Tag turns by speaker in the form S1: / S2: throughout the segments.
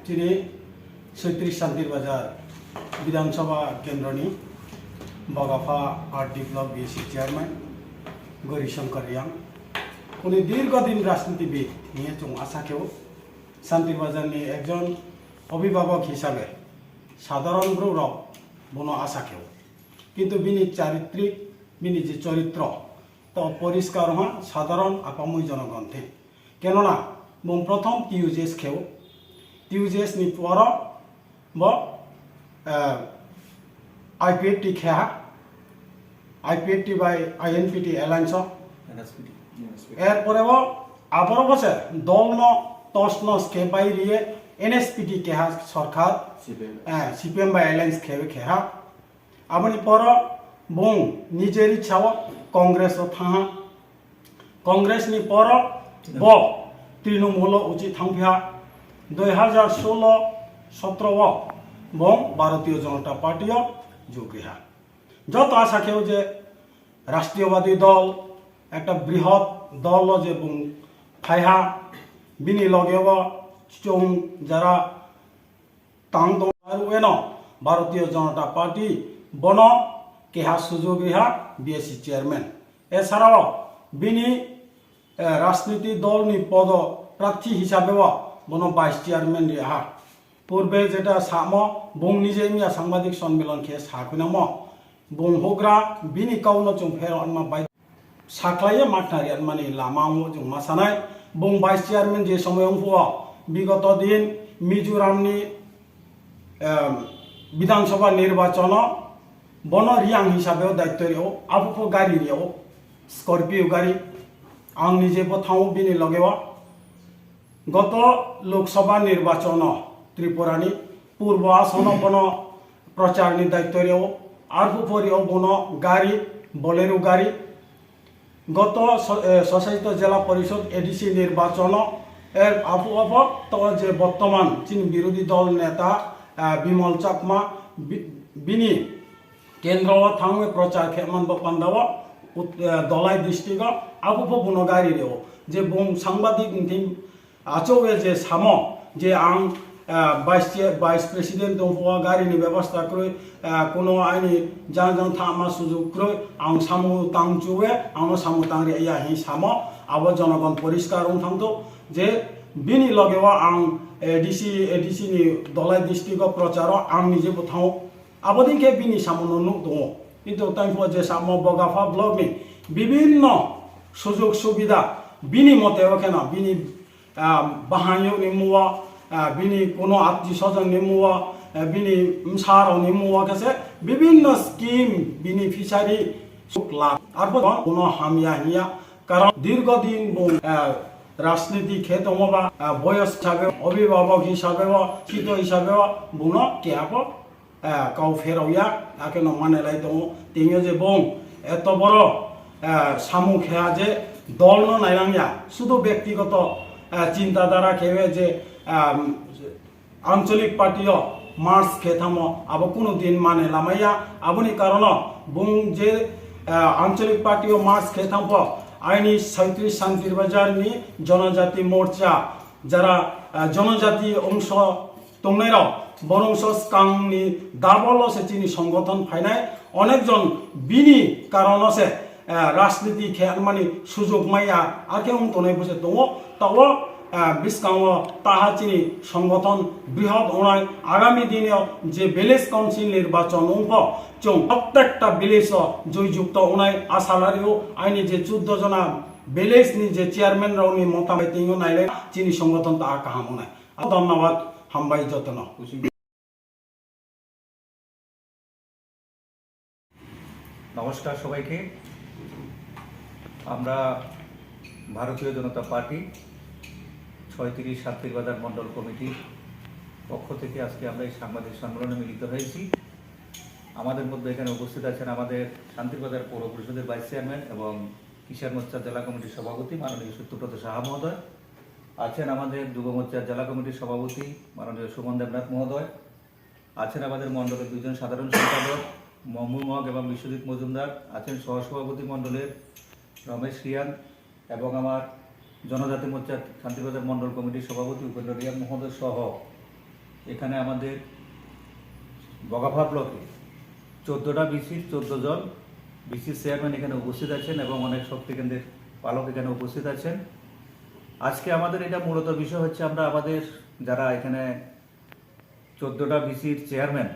S1: যিনি 36 শান্তির বাজার বিধানসভা কেন্দ্রনি Bagafa RD block BAC chairman Gourishankar Reang উনি দীর্ঘদিন রাজনীতিবিদ নিয়ে আশাকেও শান্তির বাজারনি একজন অভিভাবক হিসাবে সাধারণ গৌরব বনো আশাকেও কিন্তু বিনি চারিত্রিক বিনি যে চরিত্র তো পরিষ্কার হওয়া সাধারণ আপাময় জনগণ থে কেননা বং প্রথম টিউজেস খেও টিউজেস নি পর ব আইপিএফটি খেয়া আইপিএফটি বাই আইএনপিটি এলায়েন্স এরপরে আবার বসে দল ন টস নস খে বাইরিয়ে এনএসপিটি কেহা সরকার সিপিএম বাই এলায়েন্স খেয়ে খেয়া আবনি পর বং নিজের ইচ্ছাও কংগ্রেস থাহা কংগ্রেস নি পর ব তৃণমূল উচিত থাংফিয়া 2016-17 বং ভারতীয় জনতা পার্টিও যোগিহা যত আশা কেউ যে রাষ্ট্রীয়বাদী দল একটা বৃহৎ দল যে বং ফাইহা বিনি লগেও চৌ যারা তাং দং এন ভারতীয় জনতা পার্টি বন কেহা সুযোগ রিহা বিএসি চেয়ারম্যান এছাড়াও বিনি রাজনীতি দল নি পদ প্রার্থী হিসাবে বন ভাইস চেয়ারম্যান রিহা পূর্বে যেটা সাম বং নিজে মিয়া সাংবাদিক সম্মেলন খেয়ে সাকুনাম বং হোগ্রা বিনি কাউন जों फेर अनमा बाय साख्लाये माथारि माने लामाओ जों मासानाय बं भाइस चेयारमैन जे समय विगत दिन मिजोरामनि विधानसभा निर्वाचन बन रियां हिसाबै दायित्व आबुफो गारि स्कर्पियो गारि आं निजेबो थाव बिनि लगेवा गत लोकसभा निर्वाचन त्रिपुरानि पूर्व आसन बन प्रचारनि दायित्व आरफुफोरियो बन गारि बोलेरो गारि गत सशस्त्र जिला परिषद एडिसी निर्वाचन एर आफु तो जे बर्तमान चीन विरोधी दल नेता बिमल चाकमा बिनी केंद्र थांगे प्रचार खेमन बपान्दाव दलाई डिस्ट्रिक्ट आफुफो बुनो गारि जे बुं सांबादिक आचौवे जे साम जे आं वाइस प्रेसिडेंट दंफा गारि व्यवस्था क्रय कोनो आइनि जान थामा सुजुग क्रय आं सामु तांचुवे आं सामु तांरि या हि साम आबो जनगण परिष्कार थांतो जे बिनि लगेवा आं एडिसी नि दलाई डिस्ट्रिक्ट प्रचार आं निजे बथाव आबोदिनके बिनि सामनो नु दङ किन्तु ताइफो जे साम बगाफा ब्लक नि विभिन्न सुजुग सुविधा बिनि मते ओकेना बिनि बाहायो नि मुवा बिनि कोनो आत्मीय स्वजन नि मुवा बिनि सारो नि मुवा केसे विभिन्न स्कीम बेनिफिशियारि सुक्ला आरो कोनो हामिया हिया कारण दीर्घदिन राजनीति क्षेत्रमबा बयस हिसाबै अभिभावक हिसाबै चित हिसाबै बुनो केहाबो गाव फेरावया आके न मानेलाय दङ तिङो जे बं एत बड़ सामु खेया जे दल न नायलांया शुधु व्यक्तिगत चिंताधारा खेवे जे आंचलिक पार्टी मार्च खेथाम अब कोनो दिन माने लामाया आबनि कारण बुं जे आंचलिक पार्टी मार्च खेथाम आइनि 37 शांतिर बाजारनि जनजाति मोर्चा जरा जनजाति अंश दंनाय बरंस कांगनि दाबल से चिनि संगठन फाइनाय अनेक जन बिनि कारण से राजनीति खेल माने सुजुग माया आके उंतनाय बसे दङ ताव बिस्कांव ताहाचिनी संगठन बृहद अनाय आगामी दिन जे विलेज काउंसिल निर्वाचन जों प्रत्येकटा विलेज जययुक्त अनाय आसालारियो आइनि जे 14 जना विलेज नि जे चेयरमैन रावनि मतामत तिङो नायले चिनी संगठन ता काहामनाय धन्यवाद हामबाय जतन
S2: नमस्कार सबाइके আমরা ভারতীয় জনতা পার্টি 36 শান্তির বাজার মন্ডল কমিটির পক্ষ থেকে আজকে আমরা এই সাংবাদিক সম্মেলনে মিলিত হয়েছি। আমাদের মধ্যে এখানে উপস্থিত আছেন আমাদের শান্তির বাজার পৌর পরিষদের ভাইস চেয়ারম্যান এবং কিষাণ মোর্চার জেলা কমিটির সভাপতি মাননীয় সত্যব্রত সাহা মহোদয়, আছেন আমাদের যুব মোর্চার জেলা কমিটির সভাপতি মাননীয় সুমন দেবনাথ মহোদয়, আছেন আমাদের মণ্ডলের দুজন সাধারণ সম্পাদক মহমুদ হক এবং বিশ্বজিৎ মজুমদার, আছেন সহসভাপতি মণ্ডলের রমেশ রিয়ান এবং আমার জনজাতি মোর্চার শান্তিবাজার মন্ডল কমিটির সভাপতি উপেন্দ্র রিয়ান মহোদয় সহ এখানে আমাদের বগাভা ব্লকে 14টা বিসির 14 জন বিসি চেয়ারম্যান এখানে উপস্থিত আছেন এবং অনেক শক্তিকেন্দ্রের পালক এখানে উপস্থিত আছেন। আজকে আমাদের এটা মূলত বিষয় হচ্ছে আমরা আমাদের যারা এখানে 14টা বিসির চেয়ারম্যান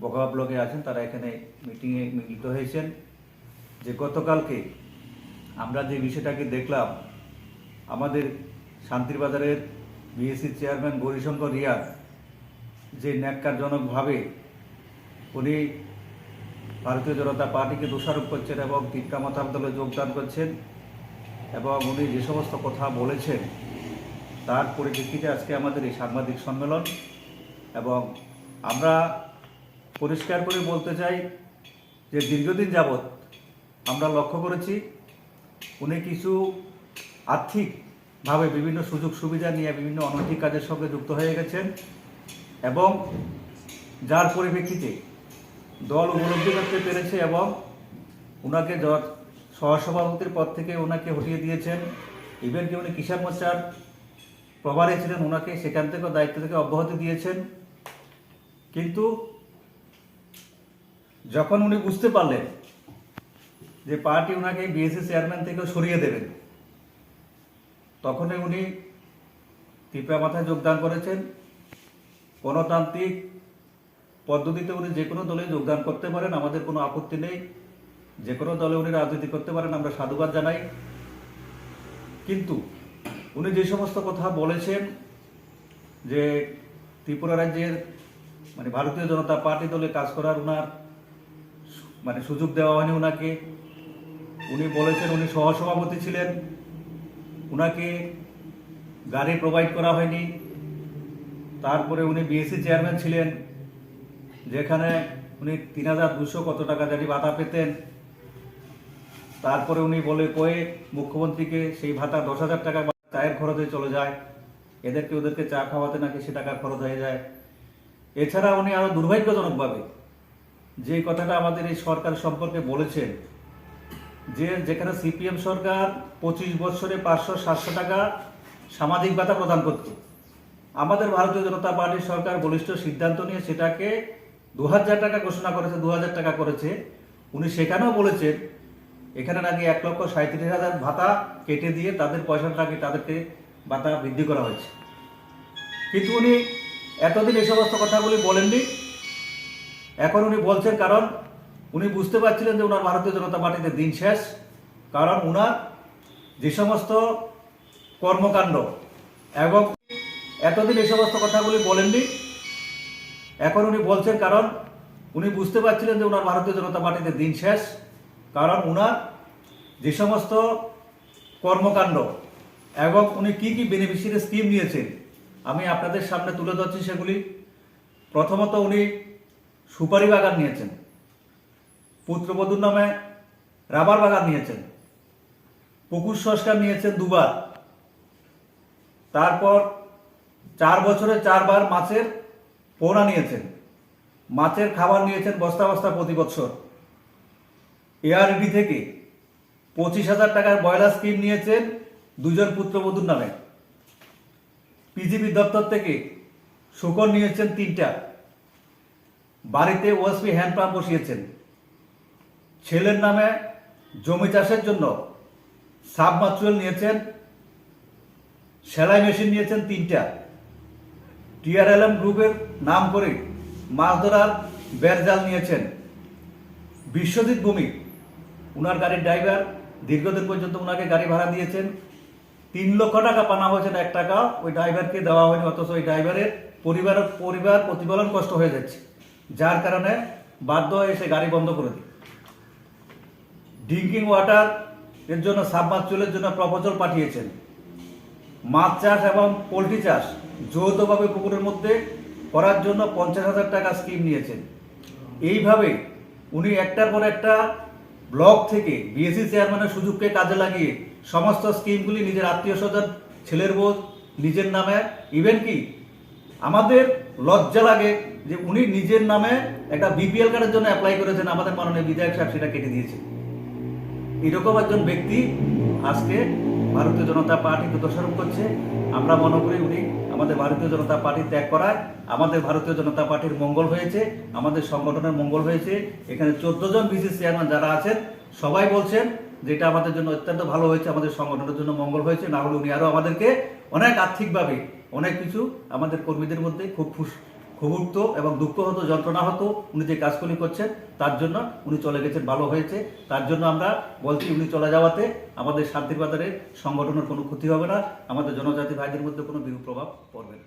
S2: বগাভা ব্লকে আছেন তারা এখানে মিটিংয়ে মিলিত হয়েছেন যে গতকালকে আমরা যে বিষয়টাকে দেখলাম আমাদের শান্তিরবাজারের বিএসসি চেয়ারম্যান গৌরীশঙ্কর রিয়াং যে ন্যাক্কারজনকভাবে উনি ভারতীয় জনতা পার্টিকে দোষারোপ করছেন এবং টিক্কা মাথার দলে যোগদান করছেন এবং উনি যে সমস্ত কথা বলেছেন তার পরিপ্রেক্ষিতে আজকে আমাদের এই সাংবাদিক সম্মেলন। এবং আমরা পরিষ্কার করে বলতে চাই যে দীর্ঘদিন যাবৎ আমরা লক্ষ্য করেছি উনি কিছু আর্থিকভাবে বিভিন্ন সুযোগ সুবিধা নিয়ে বিভিন্ন অনৈতিক কাজের সঙ্গে যুক্ত হয়ে গেছেন এবং যার পরিপ্রেক্ষিতে দল উপলব্ধি করতে পেরেছে এবং ওনাকে সহসভাপতির পদ থেকে ওনাকে হটিয়ে দিয়েছেন। ইভেন কি উনি কিষাণ মোর্চার প্রভারী ছিলেন, ওনাকে সেখান থেকেও দায়িত্ব থেকে অব্যাহতি দিয়েছেন। কিন্তু যখন উনি বুঝতে পারলেন যে পার্টি ওনাকে বিএসসি চেয়ারম্যান থেকেও সরিয়ে দেবেন তখনই উনি টিপা মাথায় যোগদান করেছেন। গণতান্ত্রিক পদ্ধতিতে উনি যে কোনো দলে যোগদান করতে পারেন, আমাদের কোনো আপত্তি নেই। যে কোনো দলে উনি রাজনীতি করতে পারেন, আমরা সাধুবাদ জানাই। কিন্তু উনি যে সমস্ত কথা বলেছেন যে ত্রিপুরা রাজ্যের ভারতীয় জনতা পার্টি দলে কাজ করার ওনার সুযোগ দেওয়া হয়নি ওনাকে। উনি বলেছেন উনি সহসভাপতি ছিলেন, ওনাকে গাড়ি প্রোভাইড করা হয়নি। তারপরে উনি বিএসসি চেয়ারম্যান ছিলেন যেখানে উনি 3200 কত টাকা জানি ভাতা পেতেন। তারপরে উনি বলে কয়ে মুখ্যমন্ত্রীকে সেই ভাতা 10,000 টাকা চায়ের খরচে চলে যায়, ওদেরকে চা খাওয়াতে নাকি সে টাকা খরচ হয়ে যায়। এছাড়া উনি আরও দুর্ভাগ্যজনকভাবে যে কথাটা আমাদের এই সরকার সম্পর্কে বলেছেন যে যেখানে সিপিএম সরকার 25 বছরে 500-700 টাকা সামাজিক ভাতা প্রদান করত, আমাদের ভারতীয় জনতা পার্টির সরকার বলিষ্ঠ সিদ্ধান্ত নিয়ে সেটাকে 2000 টাকা ঘোষণা করেছে, 2000 টাকা করেছে। উনি সেখানেও বলেছেন এখানে নাকি 1,37,000 ভাতা কেটে দিয়ে তাদের পয়সাটাকে তাদেরকে ভাতা বৃদ্ধি করা হয়েছে। কিন্তু উনি এতদিন এই সমস্ত কথাগুলি বলেননি, এখন উনি বলছেন কারণ উনি বুঝতে পারছিলেন যে ওনার ভারতীয় জনতা পার্টিতে দিন শেষ। কারণ ওনার যে সমস্ত কর্মকাণ্ড এবং এতদিন এই সমস্ত কথাগুলি বলেননি, এখন উনি বলছেন কারণ উনি বুঝতে পারছিলেন যে ওনার ভারতীয় জনতা পার্টিতে দিন শেষ। কারণ ওনার যে সমস্ত কর্মকাণ্ড এবং উনি কি কি বেনিফিশিয়ারি স্কিম নিয়েছেন আমি আপনাদের সামনে তুলে ধরছি সেগুলি। প্রথমত উনি সুপারি বাগান নিয়েছেন, পুত্রবধূর নামে রাবার বাগান নিয়েছেন, পুকুর সংস্কার নিয়েছেন 2 বার, তারপর 4 বছরে 4 বার মাছের পোনা নিয়েছেন, মাছের খাবার নিয়েছেন বস্তা বস্তা প্রতি বছর। এআরডি থেকে 25,000 টাকার বয়লার স্কিম নিয়েছেন 2 জন পুত্রবধূর নামে। পিজিবি দপ্তর থেকে শুকর নিয়েছেন 3টা, বাড়িতে ওএসপি হ্যান্ড পাম্প বসিয়েছেন, ছেলের নামে জমি চাষের জন্য সাবমার্সিবল নিয়েছেন, সেলাই মেশিন নিয়েছেন 3টা, টিআরএলএম গ্রুপের নাম করে মাছ ধরার বেড়জাল নিয়েছেন। বিশ্বজিৎ ভূমি ওনার গাড়ির ড্রাইভার, দীর্ঘদিন পর্যন্ত ওনাকে গাড়ি ভাড়া দিয়েছেন, 3 লক্ষ টাকা পানা হয়েছে, 1 টাকা ওই ড্রাইভারকে দেওয়া হয়নি, অথচ ওই ড্রাইভারের পরিবার প্রতিপালন কষ্ট হয়ে যাচ্ছে, যার কারণে বাধ্য হয়ে এসে গাড়ি বন্ধ করে দিই। ড্রিঙ্কিং ওয়াটার এর জন্য সাবমার্সিবলের জন্য প্রপোজাল পাঠিয়েছেন। মাছ চাষ এবং পোলট্রি চাষ যৌথভাবে পুকুরের মধ্যে করার জন্য 50,000 টাকা স্কিম নিয়েছেন। এইভাবে উনি একটার পর একটা ব্লক থেকে বিএসসি চেয়ারম্যানের সুযোগকে কাজে লাগিয়ে সমস্ত স্কিমগুলি নিজের আত্মীয় স্বজন, ছেলের বোধ, নিজের নামে, ইভেন কি আমাদের লজ্জা লাগে যে উনি নিজের নামে একটা বিপিএল কার্ডের জন্য অ্যাপ্লাই করেছেন, আমাদের মাননীয় বিধায়ক সাহেব সেটা কেটে দিয়েছে। এরকম একজন ব্যক্তি আজকে ভারতীয় জনতা পার্টিকে দোষারোপ করছে। আমরা মনে করি উনি আমাদের ভারতীয় জনতা পার্টি ত্যাগ করায় আমাদের ভারতীয় জনতা পার্টির মঙ্গল হয়েছে, আমাদের সংগঠনের মঙ্গল হয়েছে। এখানে 14 জন বিসিসি চেয়ারম্যান যারা আছেন সবাই বলছেন যে এটা আমাদের জন্য অত্যন্ত ভালো হয়েছে, আমাদের সংগঠনের জন্য মঙ্গল হয়েছে। না হলে উনি আরও আমাদেরকে অনেক আর্থিকভাবে অনেক কিছু আমাদের কর্মীদের মধ্যে খুব উঠতো এবং দুঃখ হতো, যন্ত্রণা হতো। উনি যে কাজগুলি করছেন তার জন্য উনি চলে গেছেন, ভালো হয়েছে। তার জন্য আমরা বলছি উনি চলে যাওয়াতে আমাদের শান্তির বাজারে সংগঠনের কোনো ক্ষতি হবে না, আমাদের জনজাতি ভাইদের মধ্যে কোনো বিরূপ প্রভাব পড়বে না।